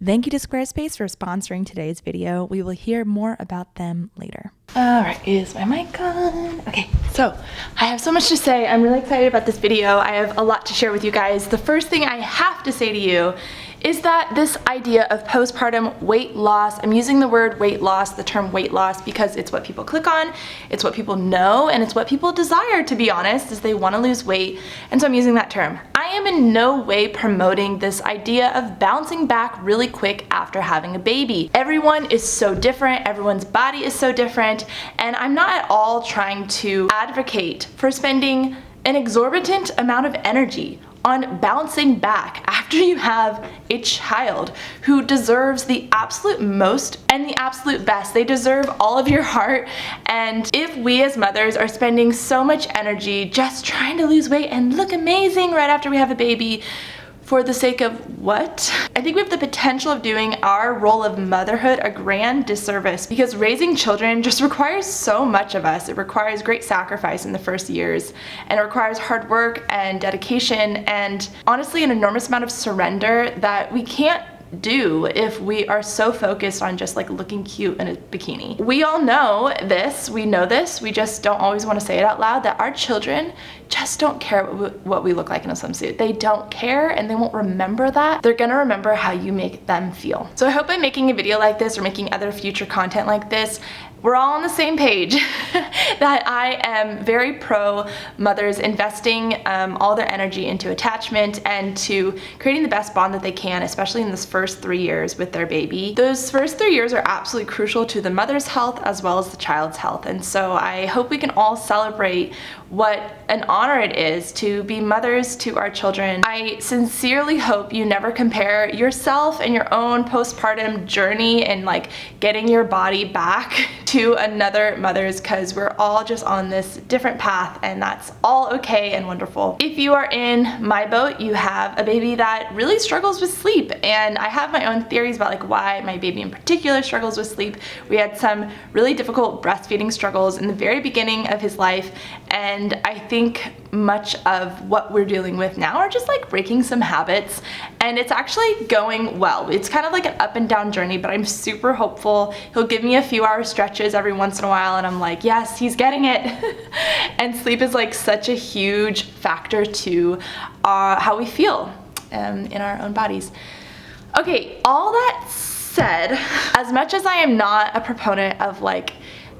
Thank you to Squarespace for sponsoring today's video. We will hear more about them later. All right, is my mic on? Okay, so I have so much to say. I'm really excited about this video. I have a lot to share with you guys. The first thing I have to say to you is that this idea of postpartum weight loss, I'm using the word weight loss, the term weight loss, because it's what people click on, it's what people know, and it's what people desire, to be honest, is they want to lose weight, and so I'm using that term. I am in no way promoting this idea of bouncing back really quick after having a baby. Everyone is so different, everyone's body is so different, and I'm not at all trying to advocate for spending an exorbitant amount of energy on bouncing back after you have a child who deserves the absolute most and the absolute best. They deserve all of your heart, and if we as mothers are spending so much energy just trying to lose weight and look amazing right after we have a baby, for the sake of what? I think we have the potential of doing our role of motherhood a grand disservice, because raising children just requires so much of us. It requires great sacrifice in the first years, and it requires hard work and dedication and honestly an enormous amount of surrender that we can't do if we are so focused on just like looking cute in a bikini. We all know this, we just don't always want to say it out loud, that our children just don't care what we look like in a swimsuit. They don't care, and they won't remember that. They're gonna remember how you make them feel. So I hope by making a video like this or making other future content like this, we're all on the same page that I am very pro mothers investing all their energy into attachment and to creating the best bond that they can, especially in this first 3 years with their baby. Those first 3 years are absolutely crucial to the mother's health as well as the child's health, and so I hope we can all celebrate what an honor it is to be mothers to our children. I sincerely hope you never compare yourself and your own postpartum journey and like getting your body back to another mother's, because we're all just on this different path, and that's all okay and wonderful. If you are in my boat, you have a baby that really struggles with sleep, and I have my own theories about like why my baby in particular struggles with sleep. We had some really difficult breastfeeding struggles in the very beginning of his life, and I think much of what we're dealing with now are just like breaking some habits, and it's actually going well. It's kind of like an up and down journey, but I'm super hopeful. He'll give me a few hour stretches every once in a while, and I'm like, yes, he's getting it. And sleep is like such a huge factor to how we feel in our own bodies. Okay, all that said, as much as I am not a proponent of like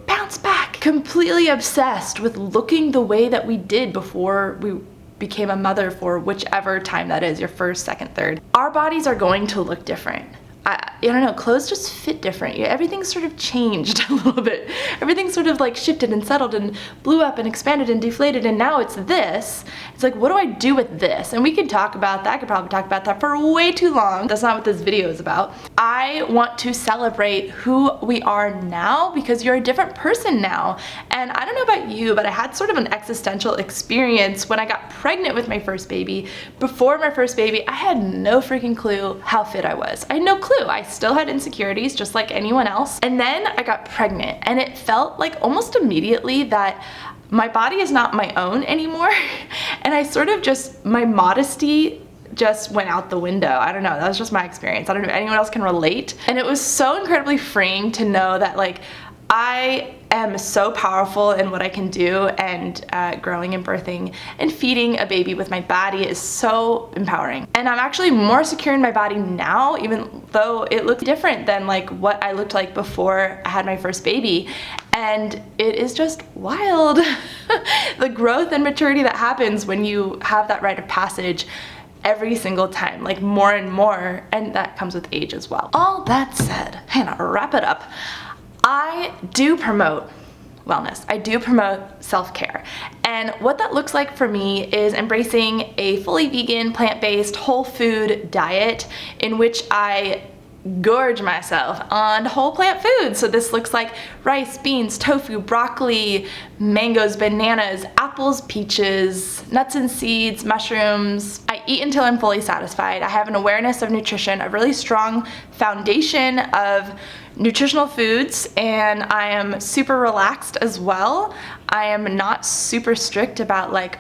bounce back, completely obsessed with looking the way that we did before we became a mother for whichever time that is, your first, second, third, our bodies are going to look different. I don't know, clothes just fit different. Everything sort of changed a little bit. Everything sort of like shifted and settled and blew up and expanded and deflated, and now it's this. It's like, what do I do with this? And we could talk about that. I could probably talk about that for way too long. That's not what this video is about. I want to celebrate who we are now, because you're a different person now. And I don't know about you, but I had sort of an existential experience when I got pregnant with my first baby. Before my first baby, I had no freaking clue how fit I was. I had no clue. I still had insecurities just like anyone else. And then I got pregnant, and it felt like almost immediately that my body is not my own anymore. And I sort of just, my modesty just went out the window. I don't know, that was just my experience. I don't know if anyone else can relate. And it was so incredibly freeing to know that like I am so powerful in what I can do, and growing and birthing and feeding a baby with my body is so empowering. And I'm actually more secure in my body now, even though it looked different than like what I looked like before I had my first baby. And it is just wild. The growth and maturity that happens when you have that rite of passage every single time, like more and more, and that comes with age as well. All that said, I'm gonna wrap it up. I do promote wellness. I do promote self-care. And what that looks like for me is embracing a fully vegan, plant-based, whole food diet in which I gorge myself on whole plant foods. So this looks like rice, beans, tofu, broccoli, mangoes, bananas, apples, peaches, nuts and seeds, mushrooms. I eat until I'm fully satisfied. I have an awareness of nutrition, a really strong foundation of nutritional foods, and I am super relaxed as well. I am not super strict about like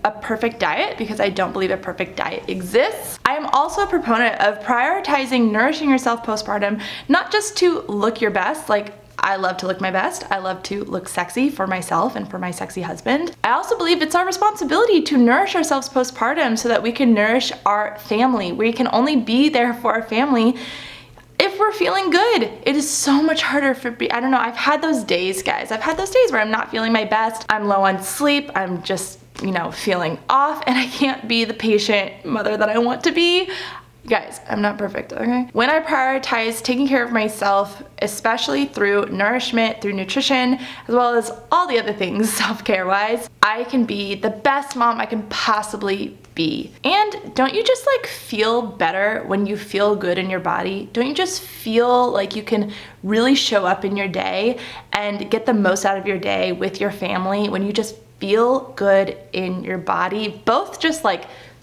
a perfect diet because I don't believe a perfect diet exists. I am also a proponent of prioritizing nourishing yourself postpartum, not just to look your best, like I love to look my best. I love to look sexy for myself and for my sexy husband. I also believe it's our responsibility to nourish ourselves postpartum so that we can nourish our family. We can only be there for our family if we're feeling good. It is so much harder I don't know, I've had those days, guys. I've had those days where I'm not feeling my best. I'm low on sleep. I'm just, feeling off, and I can't be the patient mother that I want to be. Guys, I'm not perfect, okay? When I prioritize taking care of myself, especially through nourishment, through nutrition, as well as all the other things self-care wise, I can be the best mom I can possibly be. And don't you just feel better when you feel good in your body? Don't you just feel like you can really show up in your day and get the most out of your day with your family when you just feel good in your body? Both just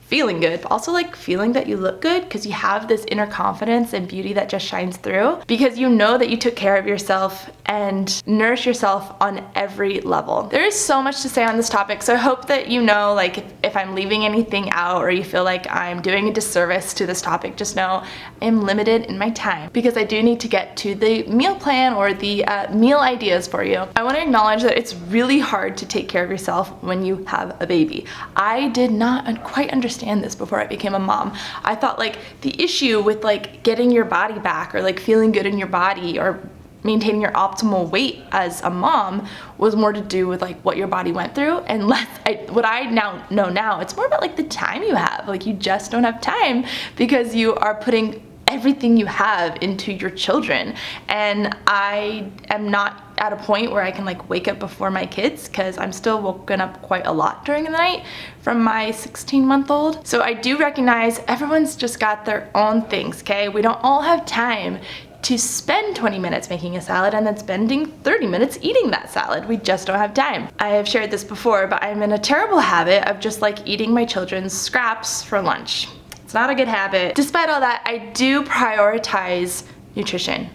feeling good, but also feeling that you look good because you have this inner confidence and beauty that just shines through because you know that you took care of yourself and nourish yourself on every level. There is so much to say on this topic, so I hope that if I'm leaving anything out or you feel like I'm doing a disservice to this topic, just know I'm limited in my time because I do need to get to the meal plan or the meal ideas for you. I want to acknowledge that it's really hard to take care of yourself when you have a baby. I did not quite understand this before I became a mom. I thought the issue with getting your body back or feeling good in your body or maintaining your optimal weight as a mom was more to do with what your body went through and what I now know now, it's more about the time you have. You just don't have time because you are putting everything you have into your children. And I am not at a point where I can wake up before my kids because I'm still woken up quite a lot during the night from my 16-month-old. So I do recognize everyone's just got their own things, okay? We don't all have time to spend 20 minutes making a salad and then spending 30 minutes eating that salad. We just don't have time. I have shared this before, but I'm in a terrible habit of just eating my children's scraps for lunch. It's not a good habit. Despite all that, I do prioritize nutrition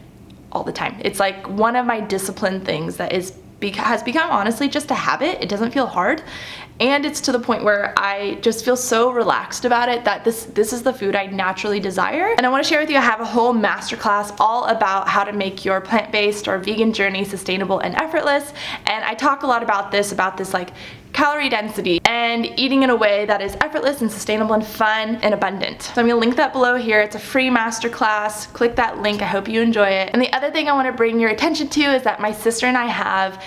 all the time. It's one of my discipline things that has become honestly just a habit. It doesn't feel hard. And it's to the point where I just feel so relaxed about it that this is the food I naturally desire. And I want to share with you, I have a whole masterclass all about how to make your plant-based or vegan journey sustainable and effortless. And I talk a lot about this calorie density and eating in a way that is effortless and sustainable and fun and abundant. So I'm gonna link that below here. It's a free masterclass. Click that link. I hope you enjoy it. And the other thing I want to bring your attention to is that my sister and I have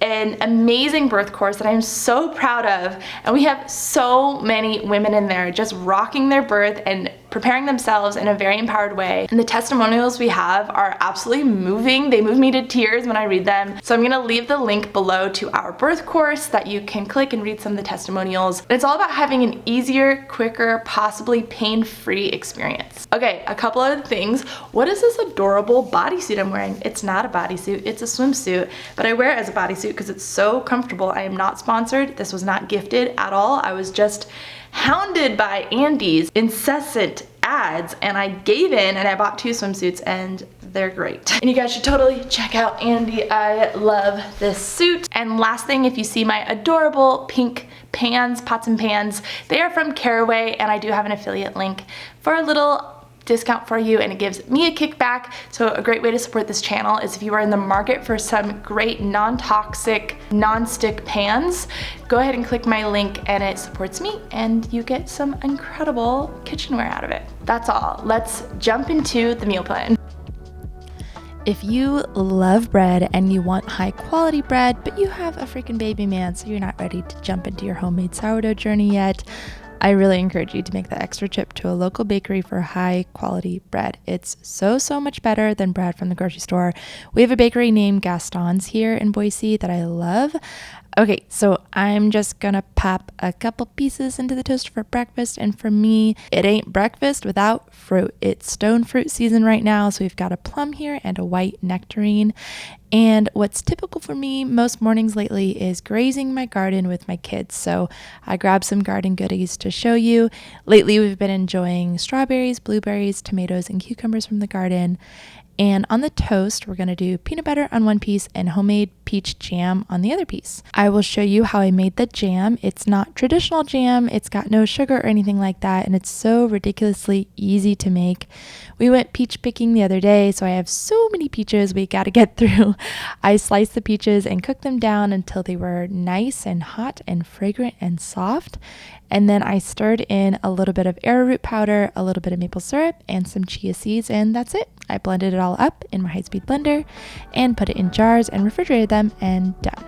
an amazing birth course that I'm so proud of, and we have so many women in there just rocking their birth and preparing themselves in a very empowered way. And the testimonials we have are absolutely moving. They move me to tears when I read them. So I'm gonna leave the link below to our birth course that you can click and read some of the testimonials. And it's all about having an easier, quicker, possibly pain-free experience. Okay, a couple other things. What is this adorable bodysuit I'm wearing? It's not a bodysuit, it's a swimsuit, but I wear it as a bodysuit because it's so comfortable. I am not sponsored. This was not gifted at all. I was just hounded by Andy's incessant ads, and I gave in and I bought 2 swimsuits and they're great. And you guys should totally check out Andy. I love this suit. And last thing, if you see my adorable pink pans, pots and pans, they are from Caraway, and I do have an affiliate link for a little discount for you, and it gives me a kickback. So a great way to support this channel is if you are in the market for some great non-toxic, non-stick pans, go ahead and click my link and it supports me and you get some incredible kitchenware out of it. That's all. Let's jump into the meal plan. If you love bread and you want high quality bread, but you have a freaking baby man, so you're not ready to jump into your homemade sourdough journey yet, I really encourage you to make that extra trip to a local bakery for high quality bread. It's so much better than bread from the grocery store. We have a bakery named Gaston's here in Boise that I love. Okay, so I'm just gonna pop a couple pieces into the toaster for breakfast, and for me, it ain't breakfast without fruit. It's stone fruit season right now, so we've got a plum here and a white nectarine. And what's typical for me most mornings lately is grazing my garden with my kids. So I grabbed some garden goodies to show you. Lately, we've been enjoying strawberries, blueberries, tomatoes, and cucumbers from the garden. And on the toast, we're going to do peanut butter on one piece and homemade peach jam on the other piece. I will show you how I made the jam. It's not traditional jam. It's got no sugar or anything like that. And it's so ridiculously easy to make. We went peach picking the other day, so I have so many peaches we got to get through. I sliced the peaches and cooked them down until they were nice and hot and fragrant and soft. And then I stirred in a little bit of arrowroot powder, a little bit of maple syrup, and some chia seeds, and that's it. I blended it all up in my high-speed blender and put it in jars and refrigerated them, and done.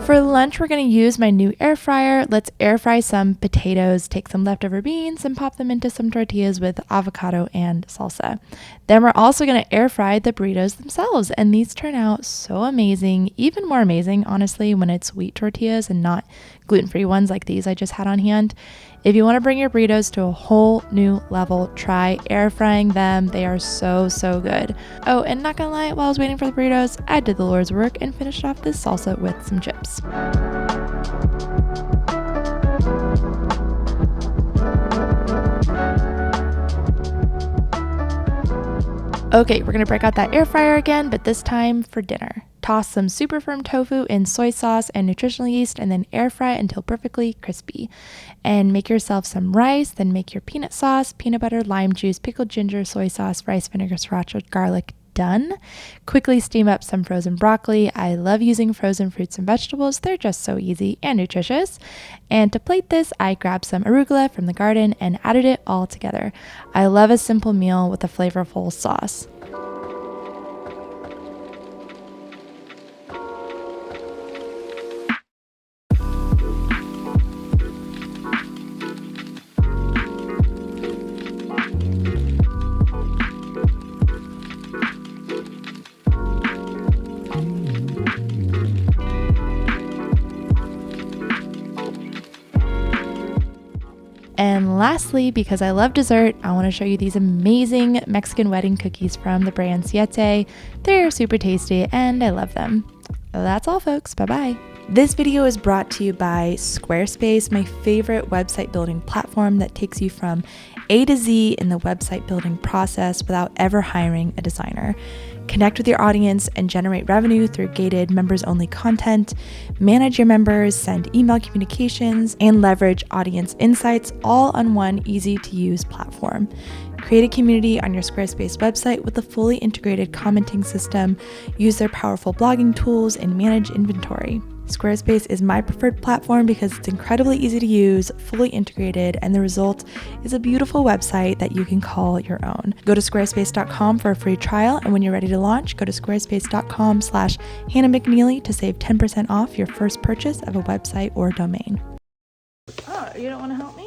For lunch, we're going to use my new air fryer. Let's air fry some potatoes, take some leftover beans, and pop them into some tortillas with avocado and salsa. Then we're also going to air fry the burritos themselves, and these turn out so amazing, even more amazing, honestly, when it's wheat tortillas and not gluten-free ones like these I just had on hand. If you want to bring your burritos to a whole new level, try air frying them. They are so, so good. Oh, and not gonna lie, while I was waiting for the burritos, I did the Lord's work and finished off this salsa with some chips. Okay, we're gonna break out that air fryer again, but this time for dinner. Toss some super firm tofu in soy sauce and nutritional yeast, and then air fry until perfectly crispy. And make yourself some rice, then make your peanut sauce, peanut butter, lime juice, pickled ginger, soy sauce, rice vinegar, sriracha, garlic. Done. Quickly steam up some frozen broccoli. I love using frozen fruits and vegetables. They're just so easy and nutritious. And to plate this, I grabbed some arugula from the garden and added it all together. I love a simple meal with a flavorful sauce. And lastly, because I love dessert, I want to show you these amazing Mexican wedding cookies from the brand Siete. They're super tasty and I love them. That's all, folks. Bye-bye. This video is brought to you by Squarespace, my favorite website building platform that takes you from A to Z in the website building process without ever hiring a designer. Connect with your audience and generate revenue through gated members-only content, manage your members, send email communications, and leverage audience insights all on one easy-to-use platform. Create a community on your Squarespace website with a fully integrated commenting system, use their powerful blogging tools, and manage inventory. Squarespace is my preferred platform because it's incredibly easy to use, fully integrated, and the result is a beautiful website that you can call your own. Go to squarespace.com for a free trial, and when you're ready to launch, go to squarespace.com/Hannah McNeely to save 10% off your first purchase of a website or domain. Oh, you don't want to help me?